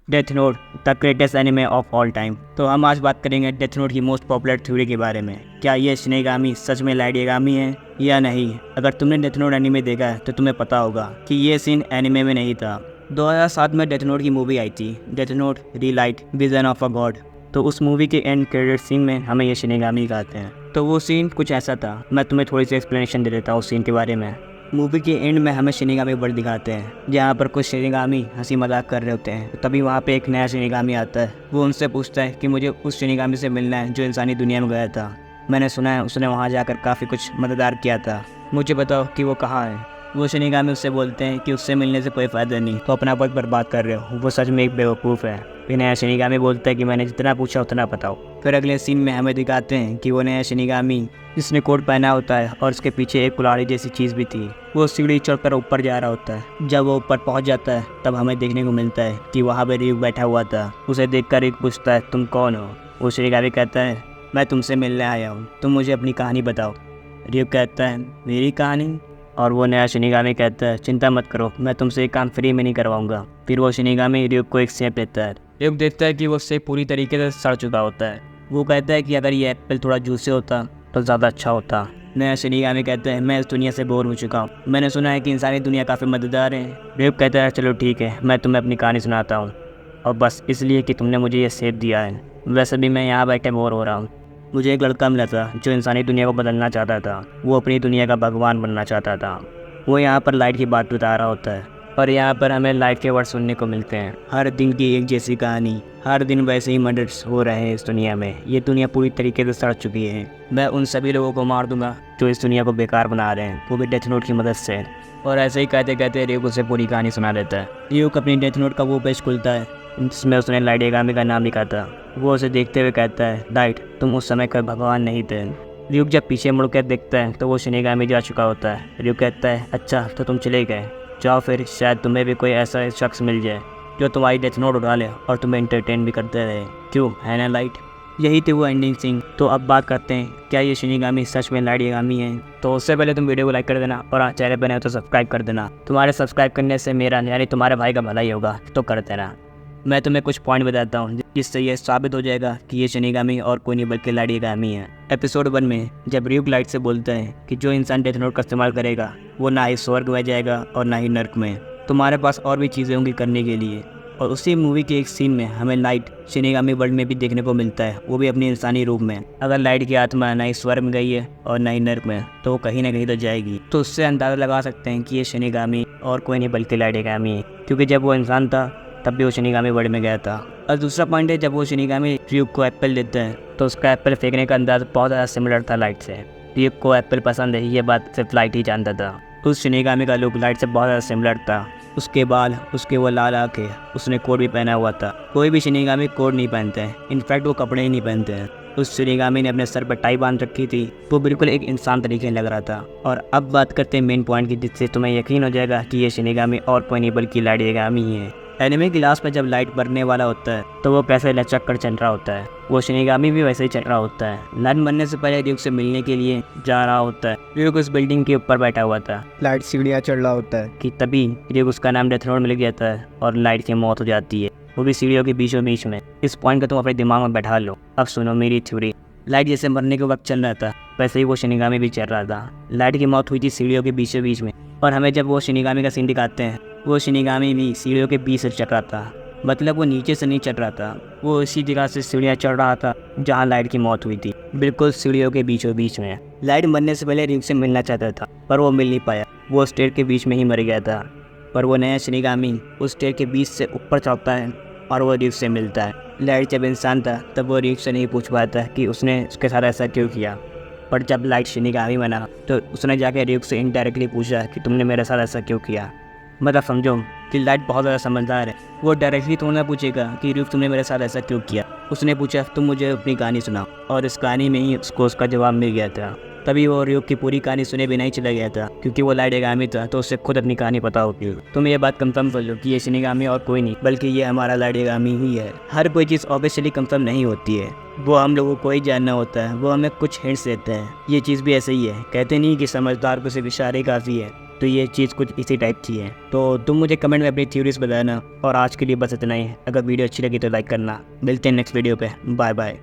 Death note the greatest anime of all time. तो हम आज बात करेंगे डेथ नोट की मोस्ट पॉपुलर थ्योरी के बारे में। क्या ये शिनिगामी सच में लाइट यागामी है या नहीं? अगर तुमने डेथ नोट एनिमे देखा है तो तुम्हें पता होगा कि ये सीन एनिमे में नहीं था। 2007 में डेथ नोट की मूवी आई थी, Death Note Relight Vision of a God. तो उस मूवी के एंड क्रेडिट सीन में हमें ये शिनिगामी कहते हैं। तो वो सीन कुछ ऐसा था, मैं तुम्हें थोड़ी सी एक्सप्लेनेशन दे देता हूँ उस सीन के बारे में। मूवी के एंड में हमें शिनिगामी वर्ल्ड दिखाते हैं जहाँ पर कुछ शिनिगामी हंसी मजाक कर रहे होते हैं। तभी वहाँ पे एक नया शिनिगामी आता है। वो उनसे पूछता है कि मुझे उस शिनिगामी से मिलना है जो इंसानी दुनिया में गया था। मैंने सुना है उसने वहाँ जाकर काफ़ी कुछ मददगार किया था, मुझे बताओ कि वो कहाँ है। वो शिनिगामी उससे बोलते हैं कि उससे मिलने से कोई फ़ायदा नहीं, तो अपना वक्त बर्बाद कर रहे हो, वो सच में एक बेवकूफ़ है। फिर नया शिनिगामी बोलता है कि मैंने जितना पूछा उतना बताओ। फिर अगले सीन में हमें दिखाते हैं कि वो नया शिनिगामी जिसने कोट पहना होता है और उसके पीछे एक कुल्हाड़ी जैसी चीज़ भी थी, वो सीढ़ी चढ़कर ऊपर जा रहा होता है। जब वो ऊपर पहुंच जाता है तब हमें देखने को मिलता है कि वहाँ पर रिक बैठा हुआ था। उसे देखकर रिक पूछता है तुम कौन हो? वो शिनिगामी कहता है मैं तुमसे मिलने आया हूँ, तुम मुझे अपनी कहानी बताओ। रिक कहता है मेरी कहानी? और वो नया शिनिगामी कहता है चिंता मत करो, मैं तुमसे एक काम फ्री में नहीं करवाऊंगा। फिर वो शिनिगामी रिक को एक सेब देता है। रिक देखता है कि वो सेब पूरी तरीके से सड़ चुका होता है। वो कहता है कि अगर ये एप्पल थोड़ा जूसी होता तो ज़्यादा अच्छा होता। नया शिनिगामी कहता है मैं इस दुनिया से बोर हो चुका हूँ, मैंने सुना है कि इंसानी दुनिया काफ़ी मददगार है। रिक कहता है चलो ठीक है, मैं तुम्हें अपनी कहानी सुनाता हूँ, और बस इसलिए कि तुमने मुझे ये सेब दिया है। वैसे भी मैं यहाँ बैठे बोर हो रहा हूँ। मुझे एक लड़का मिला था जो इंसानी दुनिया को बदलना चाहता था, वो अपनी दुनिया का भगवान बनना चाहता था। वो यहाँ पर लाइट की बात बता रहा होता है और यहाँ पर हमें लाइट के वर्ड सुनने को मिलते हैं। हर दिन की एक जैसी कहानी, हर दिन वैसे ही मर्डर्स हो रहे हैं इस दुनिया में। ये दुनिया पूरी तरीके से सड़ चुकी है। मैं उन सभी लोगों को मार दूंगा जो इस दुनिया को बेकार बना रहे हैं, वो भी डेथ नोट की मदद से। और ऐसे ही कहते कहते रिक उसे पूरी कहानी सुना देता है। रिक अपनी डेथ नोट का वो पेज खुलता है जिसमें उसने लाइट यागामी का नाम लिखा था। वो उसे देखते हुए कहता है लाइट तुम उस समय का भगवान नहीं थे। रिक जब पीछे मुड़कर देखता है तो वो शिनिगामी जा चुका होता है। रिक कहता है अच्छा तो तुम चले गए, जाओ फिर शायद तुम्हें भी कोई ऐसा शख्स मिल जाए जो तुम्हारी डेथ नोट उठा ले और तुम्हें एंटरटेन भी करते रहे। क्यों है ना लाइट? यही थी वो एंडिंग सीन। तो अब बात करते हैं क्या ये शिनिगामी सच में लाइट यागामी है। तो उससे पहले तुम वीडियो को लाइक कर देना और चैनल पर नए हो तो सब्सक्राइब कर देना। तुम्हारे सब्सक्राइब करने से मेरा यानी तुम्हारे भाई का भला ही होगा, तो कर देना। मैं तुम्हें कुछ पॉइंट बताता हूँ जिससे ये साबित हो जाएगा कि ये शिनिगामी और कोई नहीं बल्कि लाइट यागामी है। एपिसोड 1 में जब रिक लाइट से बोलता है कि जो इंसान डेथ नोट का इस्तेमाल करेगा वो ना ही स्वर्ग में जाएगा और ना ही नर्क में, तुम्हारे पास और भी चीज़ें होंगी करने के लिए। और उसी मूवी के एक सीन में हमें लाइट शिनिगामी वर्ल्ड में भी देखने को मिलता है, वो भी अपनी इंसानी रूप में। अगर लाइट की आत्मा ना ही स्वर्ग में गई है और ना ही नर्क में, तो वो कहीं ना कहीं तो जाएगी। तो उससे अंदाज़ा लगा सकते हैं कि ये शिनिगामी और कोई नहीं बल्कि लाइट यागामी है, क्योंकि जब वो इंसान था तब भी वो शिनिगामी वर्ल्ड में गया था। और दूसरा पॉइंट है जब वो शिनिगामी रिक को एप्पल देता है तो उसका एप्पल फेंकने का अंदाज़ बहुत ज़्यादा सिमिलर था लाइट से। रिक को एप्पल पसंद है ये बात सिर्फ लाइट ही जानता था। उस शिनिगामी का लुक लाइट से बहुत ज़्यादा सिमिलर था। उसके बाल, उसके वो लाल आँखें, उसने कोट भी पहना हुआ था। कोई भी शिनिगामी कोट नहीं पहनते हैं, इनफैक्ट वो कपड़े ही नहीं पहनते हैं। उस शिनिगामी ने अपने सर पर टाई बांध रखी थी, वो बिल्कुल एक इंसान तरीके लग रहा था। और अब बात करते हैं मेन पॉइंट की, जिससे तुम्हें यकीन हो जाएगा कि ये शिनिगामी और कोई नहीं बल्कि लाइट यागामी ही है। एनिमे की लास्ट में जब लाइट मरने वाला होता है तो वो कैसे लचक कर चल रहा होता है, वो शिनिगामी भी वैसे ही चल रहा होता है। लाइट मरने से पहले रिक से मिलने के लिए जा रहा होता है। रिक उस बिल्डिंग के ऊपर बैठा हुआ था, लाइट सीढ़ियाँ चढ़ रहा होता है कि तभी रिक उसका नाम डेथ नोट में लिख जाता है और लाइट की मौत हो जाती है, वो भी सीढ़ियों के बीचों बीच में। इस पॉइंट को तुम अपने दिमाग में बैठा लो। अब सुनो मेरी थ्योरी। लाइट जैसे मरने के वक्त चल रहा था वैसे ही वो शिनिगामी भी चल रहा था। लाइट की मौत हुई थी सीढ़ियों के बीचों बीच में, और हमें जब वो शिनिगामी का सीन दिखाते हैं वो शिनिगामी भी सीढ़ियों के बीच से चल रहा था। मतलब वो नीचे से नहीं चढ़ रहा था, वो इसी जगह से सीढ़ियाँ चढ़ रहा था जहाँ लाइट की मौत हुई थी, बिल्कुल सीढ़ियों के बीचों बीच में। लाइट मरने से पहले रिक से मिलना चाहता था पर वो मिल नहीं पाया, वो स्टेयर के बीच में ही मर गया था। पर वो नया शिनिगामी उस स्टेयर के बीच से ऊपर चढ़ता है और वो रिक से मिलता है। लाइट जब इंसान था तब वो रिक से नहीं पूछ पाता कि उसने उसके साथ ऐसा क्यों किया, पर जब लाइट शिनिगामी बना तो उसने जाके रिक से इनडायरेक्टली पूछा कि तुमने मेरे साथ ऐसा क्यों किया। मतलब समझो कि लाइट बहुत ज़्यादा समझदार है, वो डायरेक्टली तो ना पूछेगा कि रिक तुमने मेरे साथ ऐसा क्यों किया। उसने पूछा तुम मुझे अपनी कहानी सुनाओ, और इस कहानी में ही उसको उसका जवाब मिल गया था। तभी वो रिक की पूरी कहानी सुने बिना ही चला गया था, क्योंकि वो लाइट यागामी था तो उससे खुद अपनी कहानी पता होती। तुम ये बात कंफर्म कर लो कि ये शिनिगामी और कोई नहीं बल्कि ये हमारा लाइट यागामी ही है। हर कोई चीज़ ऑब्वियसली कंफर्म नहीं होती है, वो हम लोगों को ही जानना होता है, वो हमें कुछ हिंट्स देते हैं। ये चीज़ भी ऐसे ही है, कहते नहीं कि समझदार को सिर्फ इशारे काफ़ी है। तो ये चीज़ कुछ इसी टाइप की है। तो तुम मुझे कमेंट में अपनी थ्योरीज बताना, और आज के लिए बस इतना ही। अगर वीडियो अच्छी लगी तो लाइक करना। मिलते हैं नेक्स्ट वीडियो पे। Bye bye.